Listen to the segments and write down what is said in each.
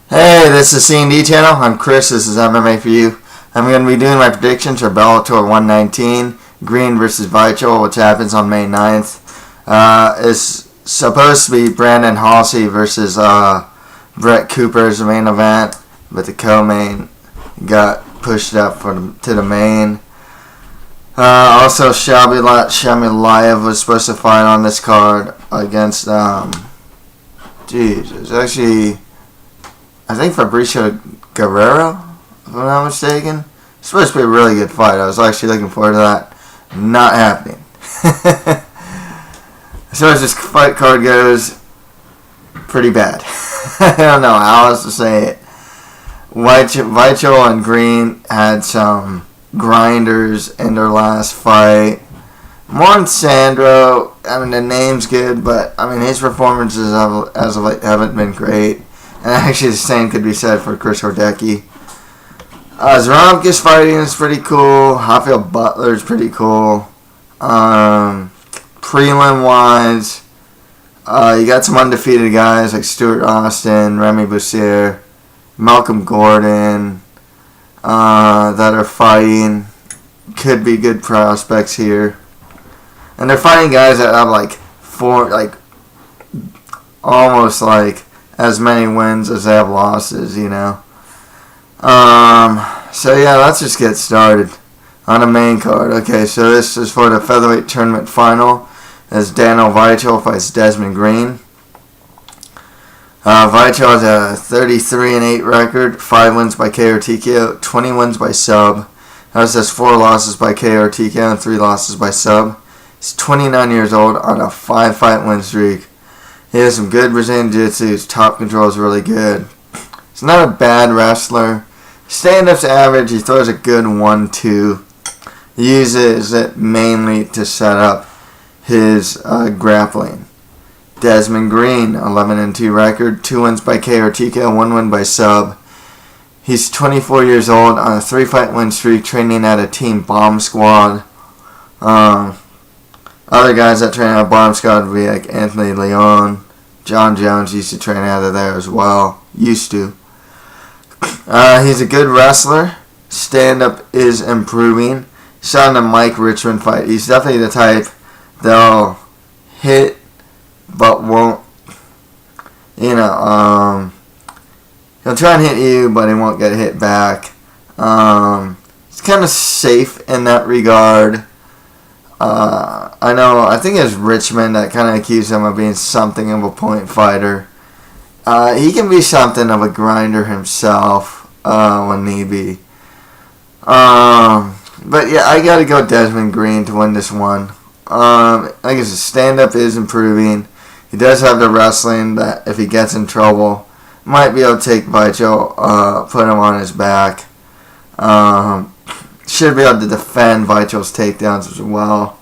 Hey, this is C&D channel. I'm Chris. This is MMA for you. I'm going to be doing my predictions for Bellator 119, Green versus Weichel, which happens on May 9th. It's supposed to be Brandon Halsey versus Brett Cooper's main event, but the co-main got pushed up to the main. Also, Shamiliev was supposed to fight on this card against, it's actually, I think Fabricio Guerrero, if I'm not mistaken. It's supposed to be a really good fight. I was actually looking forward to that. Not happening. As far as this fight card goes, pretty bad. I don't know how else to say it. Weichel and Green had some grinders in their last fight. More on Sandro. I mean, the name's good, but I mean his performances as of late haven't been great. And actually, the same could be said for Horodecki. Zaromskis fighting is pretty cool. Raphael Butler is pretty cool. Prelim-wise, you got some undefeated guys like Stuart, Remy, Bussieres, Malcolm Gordon that are fighting. Could be good prospects here. And they're fighting guys that have almost as many wins as they have losses, you know. So yeah, let's just get started on the main card. Okay, so this is for the featherweight tournament final as Daniel Weichel fights Desmond Green. Weichel has a 33-8 record, 5 wins by KO or TKO, 20 wins by sub. He also has 4 losses by KO or TKO and 3 losses by sub. He's 29 years old on a 5-fight win streak. He has some good Brazilian Jiu-Jitsu. His top control is really good. He's not a bad wrestler. Stand-up's average. He throws a good 1-2. He uses it mainly to set up his grappling. Desmond Green, 11-2 record, 2 wins by KO or TKO, 1 win by sub. He's 24 years old on a 3-fight win streak, training at a team bomb squad. Other guys that train at bomb squad would be like Anthony Leon. John Jones used to train out of there as well. Used to. He's a good wrestler. Stand-up is improving. Saw in the Mike Richmond fight. He's definitely the type that'll hit but won't, he'll try and hit you, but he won't get hit back. It's kind of safe in that regard. I think it's Richmond that kind of accused him of being something of a point fighter. He can be something of a grinder himself when need be. But yeah, I gotta go Desmond Green to win this one. I guess his stand-up is improving. He does have the wrestling that if he gets in trouble, might be able to take Weichel, put him on his back. Should be able to defend Weichel's takedowns as well.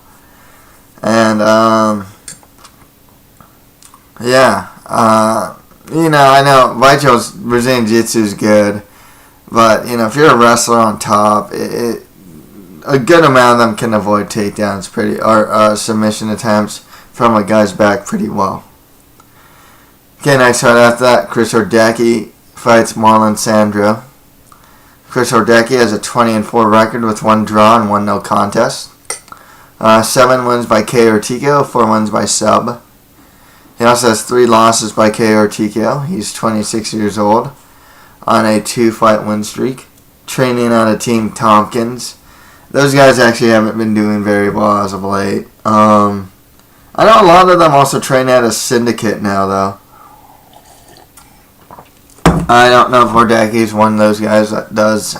And, I know Weichel's Brazilian Jiu-Jitsu is good. But, if you're a wrestler on top, a good amount of them can avoid takedowns or submission attempts from a guy's back pretty well. Okay, next fight after that, Horodecki fights Marlon Sandro. Horodecki has a 20-4 record with 1 draw and 1 no contest. 7 wins by KO or TKO, 4 wins by sub. He also has 3 losses by KO or TKO. He's 26 years old on a 2-fight win streak. Training on a team Tompkins. Those guys actually haven't been doing very well as of late. I know a lot of them also train at a syndicate now, though. I don't know if Horodecki is one of those guys that does.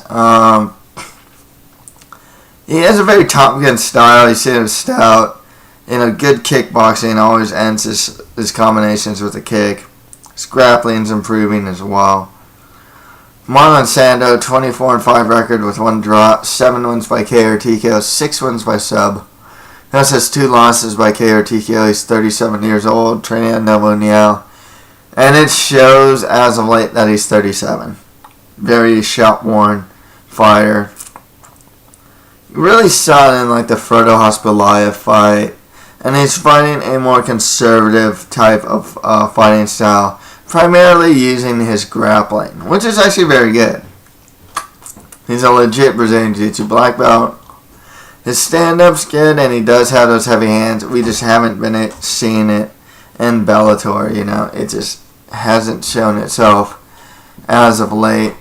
He has a very Top Gun style. He's stout. Good kickboxing. Always ends his combinations with a kick. His grappling's improving as well. Marlon Sandro, 24-5 record with 1 draw, 7 wins by KO or TKO, 6 wins by sub. He also has 2 losses by KO or TKO. He's 37 years old, training at Novo União. And it shows as of late that he's 37. Very shot-worn fighter. Really saw it in the Frodo Hospitalia fight. And he's fighting a more conservative type of fighting style primarily using his grappling, which is actually very good. He's a legit Brazilian Jiu-Jitsu black belt. His stand-up's good, and he does have those heavy hands. We just haven't been seeing it in Bellator, It just hasn't shown itself as of late.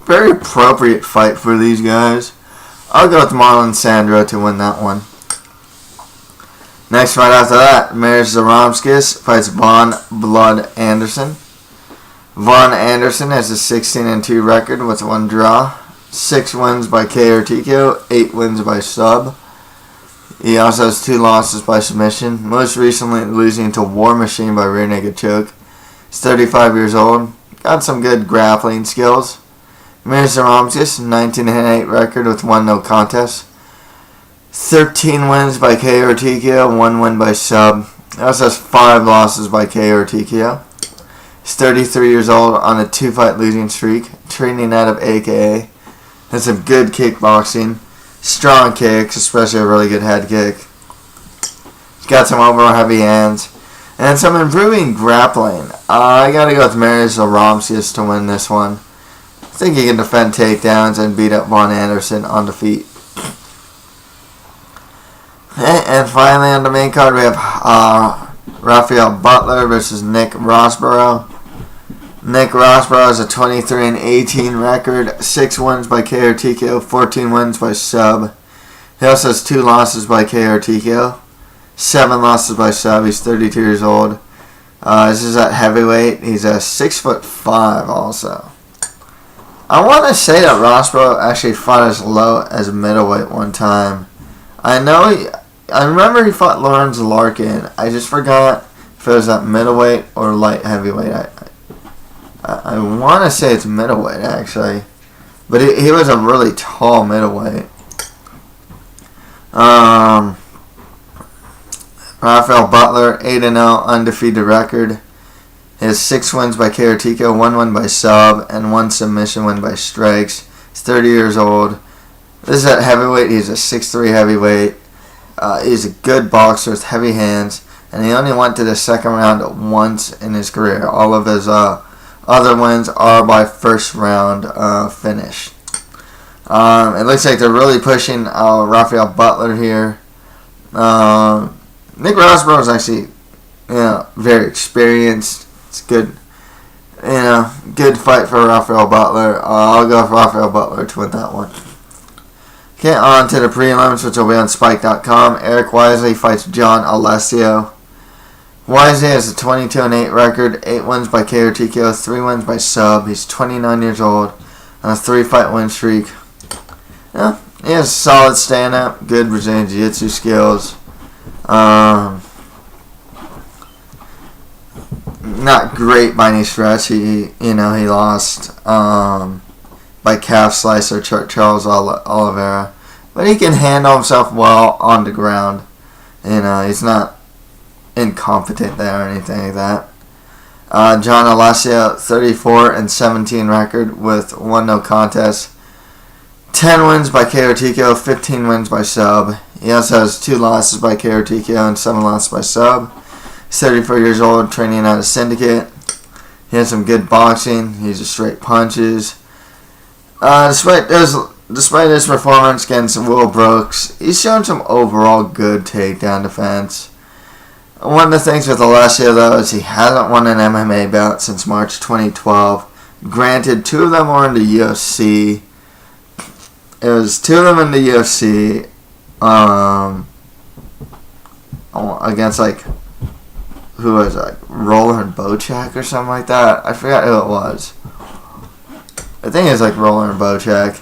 Very appropriate fight for these guys. I'll go with Marlon and Sandro to win that one. Next fight after that, Marius Zaromskis fights Vaughn Blood Anderson. Vaughn Anderson has a 16-2 record with 1 draw, 6 wins by KO or TKO, 8 wins by sub. He also has 2 losses by submission, most recently losing to War Machine by rear naked choke. He's 35 years old, got some good grappling skills. Marius Zaromskis, 19-8 record with 1 no contest. 13 wins by KO or TKO, 1 win by sub. He also has 5 losses by KO or TKO. He's 33 years old on a 2-fight losing streak, training out of AKA. Has some good kickboxing, strong kicks, especially a really good head kick. He's got some overall heavy hands, and some improving grappling. I gotta go with Marius Zaromskis to win this one. I think he can defend takedowns and beat up Vaughn Anderson on the feet. And finally on the main card we have Raphael Butler versus Nick Rossborough. Nick Rossborough has a 23-18 record, 6 wins by KO or TKO, 14 wins by sub. He also has 2 losses by KO or TKO, 7 losses by sub. He's 32 years old. This is at heavyweight. He's a 6'5" also. I want to say that Rossborough actually fought as low as middleweight one time. I remember he fought Lawrence Larkin. I just forgot if it was at middleweight or light heavyweight. I want to say it's middleweight, actually. But he was a really tall middleweight. Raphael Butler, 8-0, undefeated record. He has 6 wins by KO or TKO, 1 win by sub, and 1 submission win by strikes. He's 30 years old. This is at heavyweight. He's a 6'3" heavyweight. He's a good boxer with heavy hands, and he only went to the second round once in his career. All of his other wins are by first round finish. It looks like they're really pushing Raphael Butler here. Nick Rossborough is actually, very experienced. It's good, good fight for Raphael Butler. I'll go with Raphael Butler to win that one. Okay, on to the prelims, which will be on Spike.com. Eric Weichel fights John Alessio. Weichel has a 22-8 record, 8 wins by KO or TKO, 3 wins by sub. He's 29 years old on a 3-fight win streak. Yeah, he has a solid stand-up, good Brazilian Jiu-Jitsu skills. Not great by any stretch. He lost by calf slicer Charles Oliveira, but he can handle himself well on the ground. He's not incompetent there or anything like that. John Alessio, 34-17 record with 1 no contest, 10 wins by KO or TKO, 15 wins by sub. He also has 2 losses by KO or TKO and 7 losses by sub. He's 34 years old, training out of Syndicate. He has some good boxing. He just straight punches. Despite his performance against Will Brooks, he's shown some overall good takedown defense. One of the things with Alessio, though, is he hasn't won an MMA bout since March 2012. Granted, 2 of them were in the UFC. It was 2 of them in the UFC against, who was it? Roland Bocek or something like that? I forgot who it was. I think it was Roland Bocek.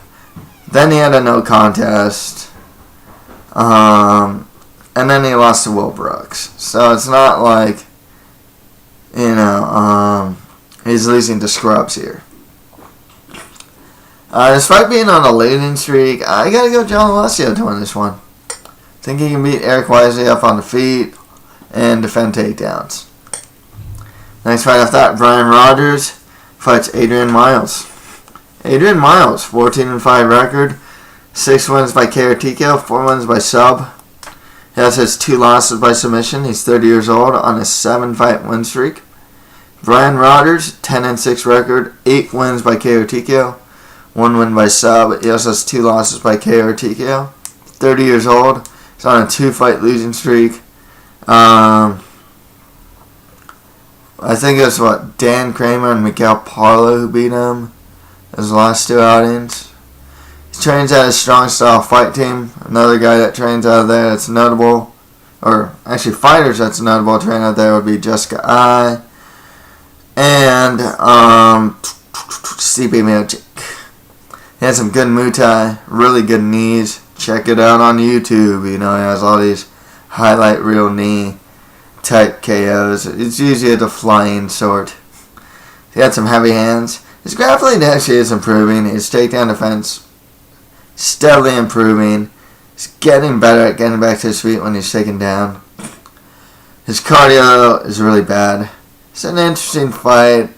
Then he had a no contest. And then he lost to Will Brooks. So it's not like, he's losing to scrubs here. Despite being on a losing streak, I gotta go John Alessio to win this one. I think he can beat Eric Weichel up on the feet and defend takedowns. Next fight after that, Brian Rogers fights Adrian Miles. Adrian Miles, 14-5 record, 6 wins by KO or TKO, 4 wins by sub. He also has 2 losses by submission. He's 30 years old on a 7-fight win streak. Brian Rodgers, 10-6 record, 8 wins by KO TKO, 1 win by sub. He also has 2 losses by KO TKO. 30 years old. He's on a 2-fight losing streak. I think it was Dan Kramer and Miguel Parlo who beat him. His last 2 outings. He trains at a Strong Style Fight Team. Another guy that trains out of there that's notable, or actually fighters that's notable train out there would be Jessica I and CP Magic. He has some good Muay Thai, really good knees. Check it out on YouTube. He has all these highlight reel knee type KOs. It's usually the flying sort. He had some heavy hands. His grappling actually is improving. His takedown defense steadily improving. He's getting better at getting back to his feet when he's taken down. His cardio is really bad. It's an interesting fight.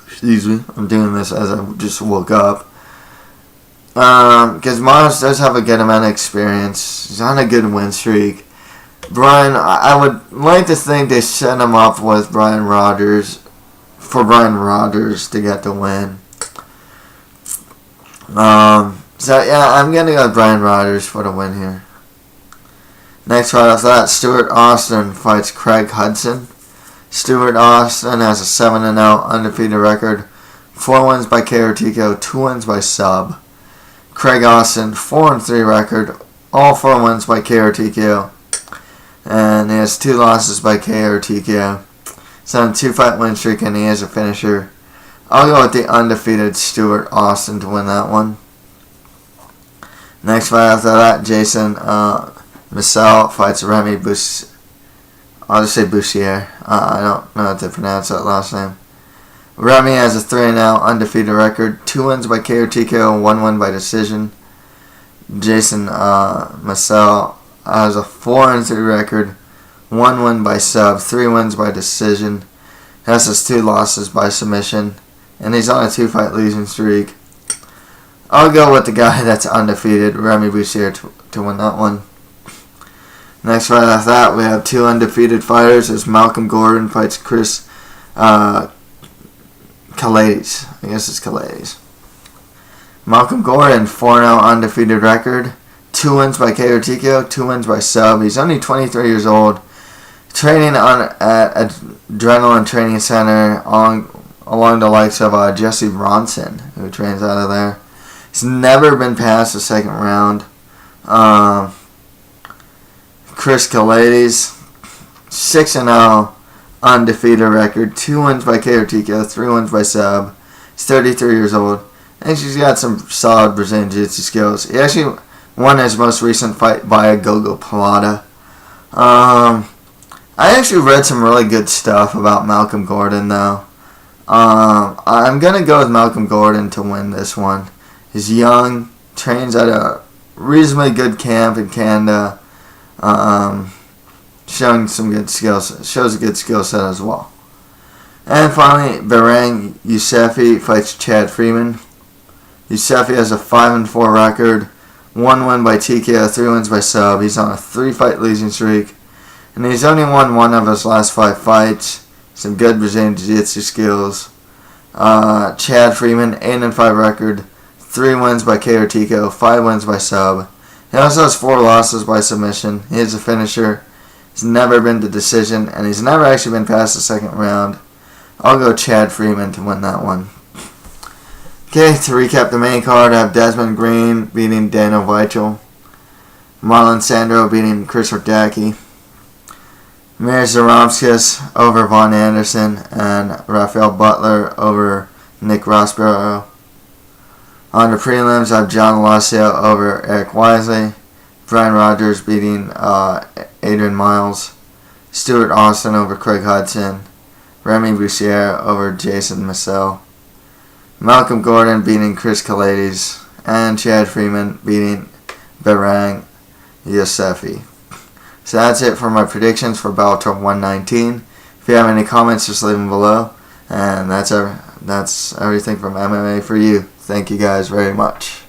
Excuse me. I'm doing this as I just woke up. Because Marius does have a good amount of experience. He's on a good win streak. Brian, I would like to think they set him up with Brian Rodgers for Brian Rodgers to get the win. So yeah, I'm gonna go with Brian Rodgers for the win here. Next fight after that, Stuart Austin fights Craig Hudson. Stuart Austin has a 7-0 undefeated record, 4 wins by KO TKO, 2 wins by sub. Craig Austin, 4-3 record, all 4 wins by KO TKO, and he has 2 losses by KO TKO. He's on a 2-fight win streak and he is a finisher. I'll go with the undefeated Stuart Austin to win that one. Next fight after that, Jason Meisel fights Remy Bussieres. I'll just say Bussieres. I don't know how to pronounce that last name. Remy has a 3-0 undefeated record, 2 wins by KO TKO, 1 win by decision. Jason Meisel has a 4-3 record, 1 win by sub, 3 wins by decision. He has his 2 losses by submission, and he's on a 2-fight losing streak. I'll go with the guy that's undefeated, Remy Bussieres, to win that one. Next fight after that, we have 2 undefeated fighters. As Malcolm Gordon fights Chris Kelades. I guess it's Kelades. Malcolm Gordon, 4-0 undefeated record. 2 wins by KO TKO, 2 wins by sub. He's only 23 years old. Training at Adrenaline Training Center along the likes of Jesse Bronson, who trains out of there. He's never been past the second round. Chris Kelades, 6-0 undefeated record, 2 wins by KO TKO, 3 wins by sub. He's 33 years old. And he's got some solid Brazilian Jiu-Jitsu skills. He actually won his most recent fight by a Gogo Plata. I actually read some really good stuff about Malcolm Gordon, though. I'm going to go with Malcolm Gordon to win this one. He's young, trains at a reasonably good camp in Canada, showing some good skills. Shows a good skill set as well. And finally, Behrang Yousefi fights Chad Freeman. Yousefi has a 5-4 record, 1 win by TKO, 3 wins by sub. He's on a 3-fight losing streak, and he's only won 1 of his last 5 fights. Some good Brazilian Jiu-Jitsu skills. Chad Freeman, 8-5 record, 3 wins by KO TKO, 5 wins by sub. He also has 4 losses by submission. He is a finisher. He's never been to decision, and he's never actually been past the second round. I'll go Chad Freeman to win that one. Okay, to recap the main card, I have Desmond Green beating Daniel Weichel. Marlon Sandro beating Chris Horodecki. Marius Zaromskis over Vaughn Anderson, and Raphael Butler over Nick Rossborough. On the prelims, I have John Alessio over Eric Weichel. Brian Rodgers beating Adrian Miles. Stuart Austin over Craig Hudson. Remy Bussieres over Jason Meisel. Malcolm Gordon beating Chris Kelades. And Chad Freeman beating Behrang Yousefi. So that's it for my predictions for Bellator 119. If you have any comments, just leave them below. And that's everything from MMA for you. Thank you guys very much.